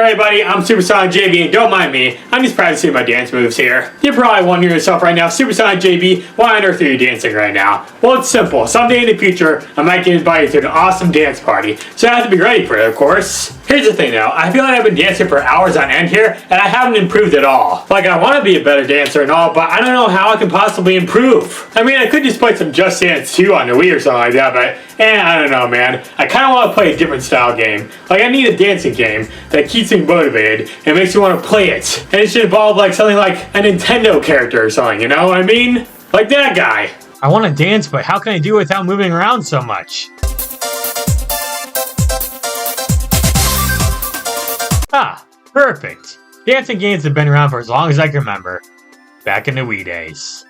everybody, I'm SuperSonicJB, and don't mind me, I'm just practicing my dance moves here. You're probably wondering yourself right now, SuperSonicJB, why on earth are you dancing right now? Well, it's simple. Someday in the future, I might get invited to an awesome dance party, so I have to be ready for it, of course. Here's the thing though, I feel like I've been dancing for hours on end here, and I haven't improved at all. Like, I want to be a better dancer and all, but I don't know how I can possibly improve. I mean, I could just play some Just Dance 2 on the Wii or something like that, but I don't know, man. I kind of want to play a different style game. Like, I need a dancing game that keeps me motivated and makes me want to play it. And it should involve like something like a Nintendo character or something, you know what I mean? Like that guy. I want to dance, but how can I do it without moving around so much? Ah, perfect. Dancing games have been around for as long as I can remember. Back in the Wii days.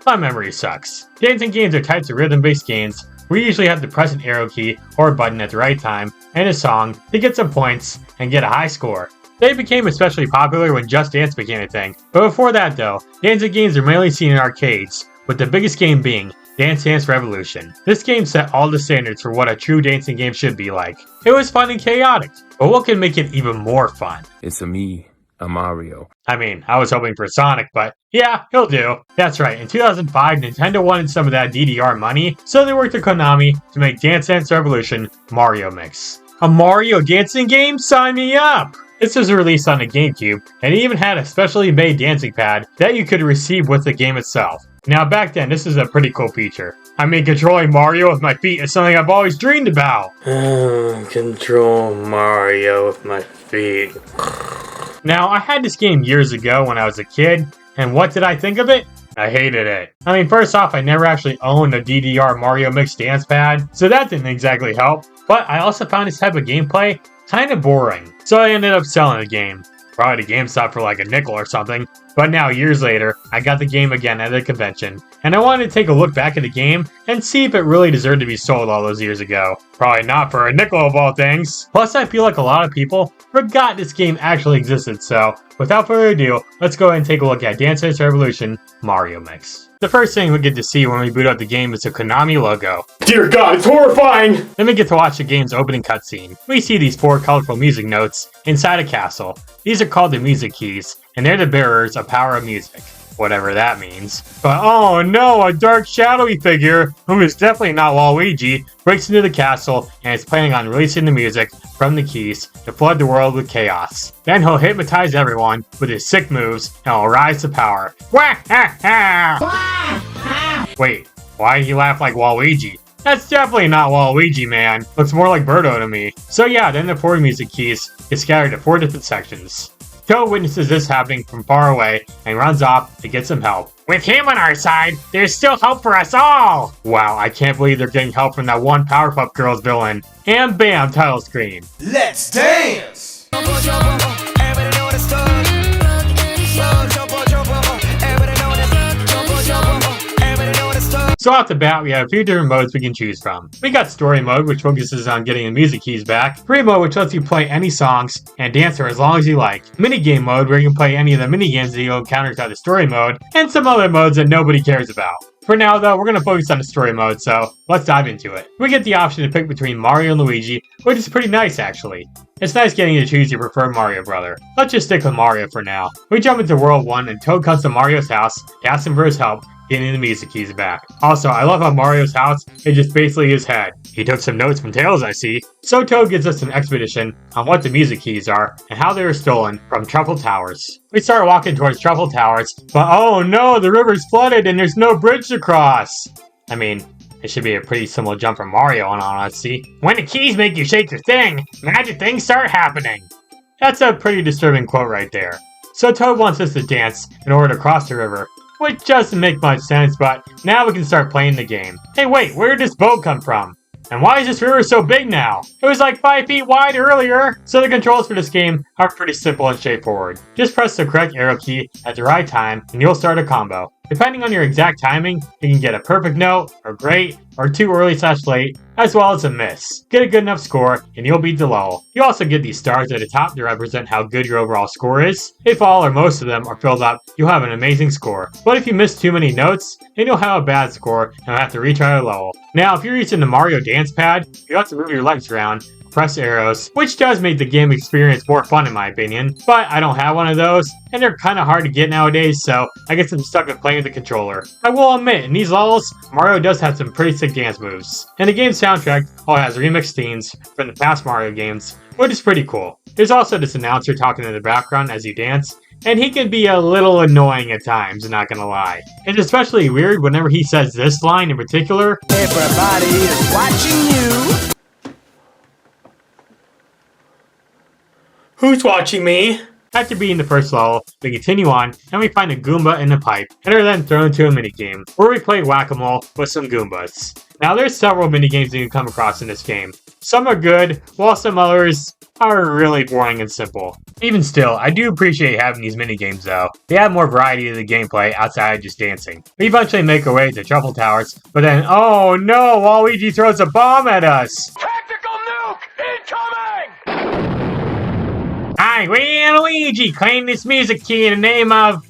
My memory sucks. Dancing games are types of rhythm-based games where you usually have to press an arrow key or a button at the right time in a song to get some points and get a high score. They became especially popular when Just Dance became a thing, but before that though, dancing games are mainly seen in arcades, with the biggest game being Dance Dance Revolution. This game set all the standards for what a true dancing game should be like. It was fun and chaotic, but what can make it even more fun? It's a Mario. I mean, I was hoping for Sonic, but yeah, he'll do. That's right, in 2005, Nintendo wanted some of that DDR money, so they worked with Konami to make Dance Dance Revolution Mario Mix. A Mario dancing game? Sign me up! This was released on the GameCube, and it even had a specially made dancing pad that you could receive with the game itself. Now back then, this is a pretty cool feature. I mean, controlling Mario with my feet is something I've always dreamed about. Control Mario with my feet. Now, I had this game years ago when I was a kid, and what did I think of it? I hated it. I mean, first off, I never actually owned a DDR Mario Mix dance pad, so that didn't exactly help. But I also found this type of gameplay kind of boring, so I ended up selling the game. Probably to GameStop for like a nickel or something. But now, years later, I got the game again at a convention, and I wanted to take a look back at the game and see if it really deserved to be sold all those years ago. Probably not for a nickel of all things. Plus, I feel like a lot of people forgot this game actually existed, so without further ado, let's go ahead and take a look at Dance Dance Revolution Mario Mix. The first thing we get to see when we boot up the game is the Konami logo. Dear God, it's horrifying! Then we get to watch the game's opening cutscene. We see these 4 colorful music notes inside a castle. These are called the music keys, and they're the bearers of power of music. Whatever that means. But oh no, a dark shadowy figure, who is definitely not Waluigi, breaks into the castle and is planning on releasing the music from the keys to flood the world with chaos. Then he'll hypnotize everyone with his sick moves and will rise to power. Wait, why did he laugh like Waluigi? That's definitely not Waluigi, man. Looks more like Birdo to me. So yeah, then the 4 music keys get scattered to 4 different sections. Toad witnesses this happening from far away and runs off to get some help. With him on our side, there's still hope for us all! Wow, I can't believe they're getting help from that one Powerpuff Girls villain. And bam, title screen. Let's dance! So off the bat, we have a few different modes we can choose from. We got Story Mode, which focuses on getting the music keys back. Free Mode, which lets you play any songs and dance for as long as you like. Minigame Mode, where you can play any of the minigames that you'll encounter throughout the Story Mode. And some other modes that nobody cares about. For now though, we're going to focus on the Story Mode, so let's dive into it. We get the option to pick between Mario and Luigi, which is pretty nice actually. It's nice getting to choose your preferred Mario brother. Let's just stick with Mario for now. We jump into World 1 and Toad comes to Mario's house to ask him for his help getting the music keys back. Also, I love how Mario's house is just basically his head. He took some notes from Tails, I see. So Toad gives us an expedition on what the music keys are and how they were stolen from Truffle Towers. We start walking towards Truffle Towers, but oh no, the river's flooded and there's no bridge to cross. I mean, it should be a pretty similar jump from Mario in all honesty. When the keys make you shake your thing, magic things start happening. That's a pretty disturbing quote right there. So Toad wants us to dance in order to cross the river, which doesn't make much sense, but now we can start playing the game. Hey wait, where did this boat come from? And why is this river so big now? It was like 5 feet wide earlier! So the controls for this game are pretty simple and straightforward. Just press the correct arrow key at the right time and you'll start a combo. Depending on your exact timing, you can get a perfect note, or great, or too early/late, as well as a miss. Get a good enough score, and you'll beat the level. You also get these stars at the top to represent how good your overall score is. If all or most of them are filled up, you'll have an amazing score. But if you miss too many notes, then you'll have a bad score, and will have to retry the level. Now, if you're using the Mario Dance Pad, you have to move your legs around, press arrows, which does make the game experience more fun in my opinion, but I don't have one of those, and they're kinda hard to get nowadays, so I guess I'm stuck with playing with the controller. I will admit, in these levels, Mario does have some pretty sick dance moves, and the game's soundtrack all has remixed themes from the past Mario games, which is pretty cool. There's also this announcer talking in the background as you dance, and he can be a little annoying at times, not gonna lie. It's especially weird whenever he says this line in particular. Everybody is watching you. Who's watching me? After beating the first level, we continue on, and we find a Goomba in a pipe, and are then thrown into a minigame, where we play whack-a-mole with some Goombas. Now there's several minigames you can come across in this game. Some are good, while some others are really boring and simple. Even still, I do appreciate having these minigames though. They add more variety to the gameplay outside of just dancing. We eventually make our way to Truffle Towers, but then, oh no, Waluigi throws a bomb at us! Tactical nuke incoming! I, Waluigi, claim this music key in the name of,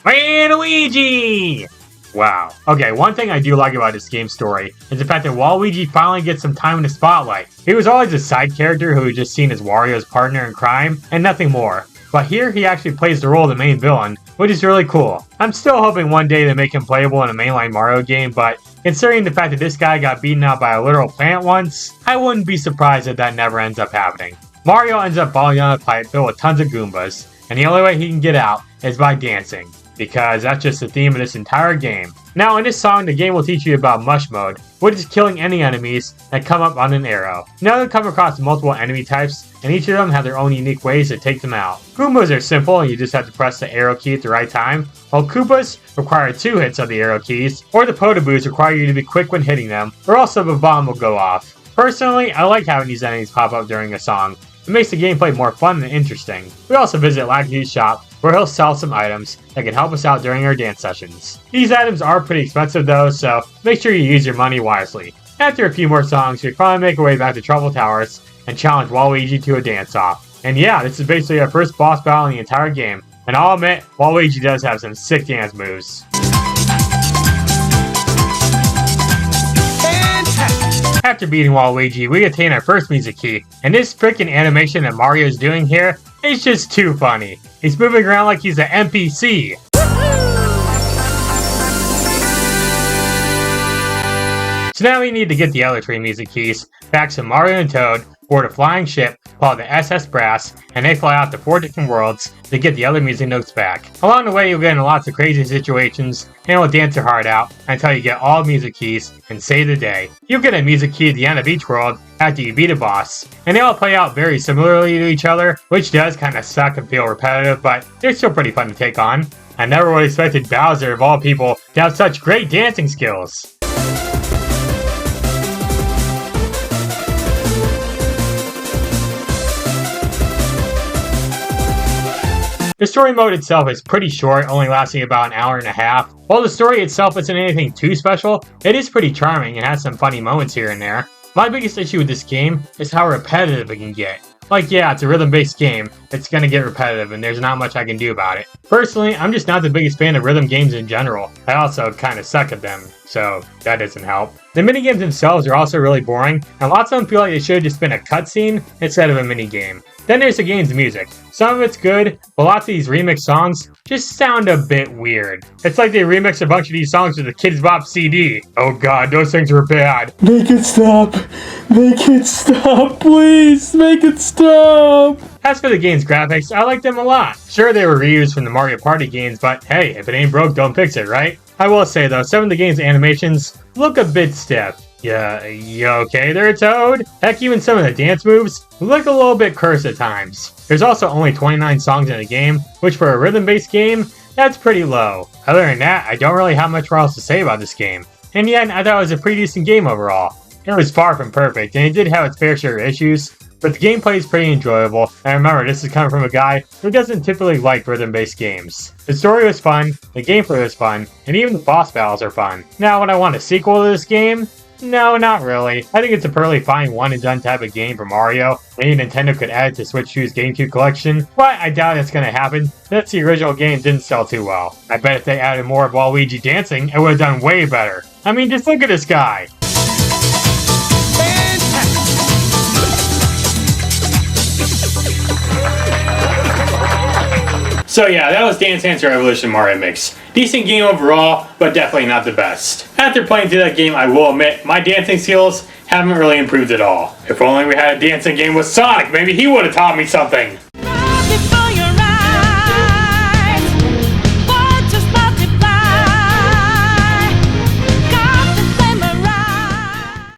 Waluigi! Wow. Okay, one thing I do like about this game's story is the fact that Waluigi finally gets some time in the spotlight. He was always a side character who was just seen as Wario's partner in crime, and nothing more. But here he actually plays the role of the main villain, which is really cool. I'm still hoping one day to make him playable in a mainline Mario game, but considering the fact that this guy got beaten out by a literal plant once, I wouldn't be surprised if that never ends up happening. Mario ends up falling down a pipe filled with tons of Goombas, and the only way he can get out is by dancing, because that's just the theme of this entire game. Now in this song, the game will teach you about Mush Mode, which is killing any enemies that come up on an arrow. Now you'll come across multiple enemy types, and each of them have their own unique ways to take them out. Goombas are simple and you just have to press the arrow key at the right time, while Koopas require 2 hits of the arrow keys, or the Podoboos require you to be quick when hitting them, or else a bomb will go off. Personally, I like having these enemies pop up during a song. It makes the gameplay more fun and interesting. We also visit Waluigi's shop, where he'll sell some items that can help us out during our dance sessions. These items are pretty expensive though, so make sure you use your money wisely. After a few more songs, we finally make our way back to Truffle Towers and challenge Waluigi to a dance-off. And yeah, this is basically our first boss battle in the entire game, and I'll admit, Waluigi does have some sick dance moves. After beating Waluigi, we attain our first music key, and this freaking animation that Mario is doing here is just too funny. He's moving around like he's an NPC. So now we need to get the other 3 music keys back so Mario and Toad board a flying ship called the SS Brass, and they fly out to 4 different worlds to get the other music notes back. Along the way, you'll get into lots of crazy situations, and will dance your heart out until you get all music keys and save the day. You'll get a music key at the end of each world after you beat a boss, and they all play out very similarly to each other, which does kind of suck and feel repetitive, but they're still pretty fun to take on. I never would have expected Bowser, of all people, to have such great dancing skills. The story mode itself is pretty short, only lasting about an hour and a half. While the story itself isn't anything too special, it is pretty charming and has some funny moments here and there. My biggest issue with this game is how repetitive it can get. Like, yeah, it's a rhythm-based game, it's gonna get repetitive and there's not much I can do about it. Personally, I'm just not the biggest fan of rhythm games in general. I also kinda suck at them, so that doesn't help. The minigames themselves are also really boring, and lots of them feel like they should have just been a cutscene instead of a minigame. Then there's the game's music. Some of it's good, but lots of these remix songs just sound a bit weird. It's like they remixed a bunch of these songs with the Kids Bop CD. Oh god, those things were bad. Make it stop! Make it stop, please! Make it stop! As for the game's graphics, I like them a lot. Sure, they were reused from the Mario Party games, but hey, if it ain't broke, don't fix it, right? I will say though, some of the game's animations look a bit stiff. Yeah, you okay there, Toad? Heck, even some of the dance moves look a little bit cursed at times. There's also only 29 songs in the game, which for a rhythm-based game, that's pretty low. Other than that, I don't really have much more else to say about this game. In the end, I thought it was a pretty decent game overall. It was far from perfect, and it did have its fair share of issues, but the gameplay is pretty enjoyable, and remember, this is coming from a guy who doesn't typically like rhythm-based games. The story was fun, the gameplay was fun, and even the boss battles are fun. Now, would I want a sequel to this game? No, not really. I think it's a perfectly fine one-and-done type of game for Mario. Maybe Nintendo could add it to Switch 2's GameCube collection, but I doubt it's gonna happen since the original game didn't sell too well. I bet if they added more of Waluigi dancing, it would've done way better. I mean, just look at this guy. Fantastic. So yeah, that was Dance Dance Revolution Mario Mix. Decent game overall, but definitely not the best. After playing through that game, I will admit, my dancing skills haven't really improved at all. If only we had a dancing game with Sonic, maybe he would have taught me something.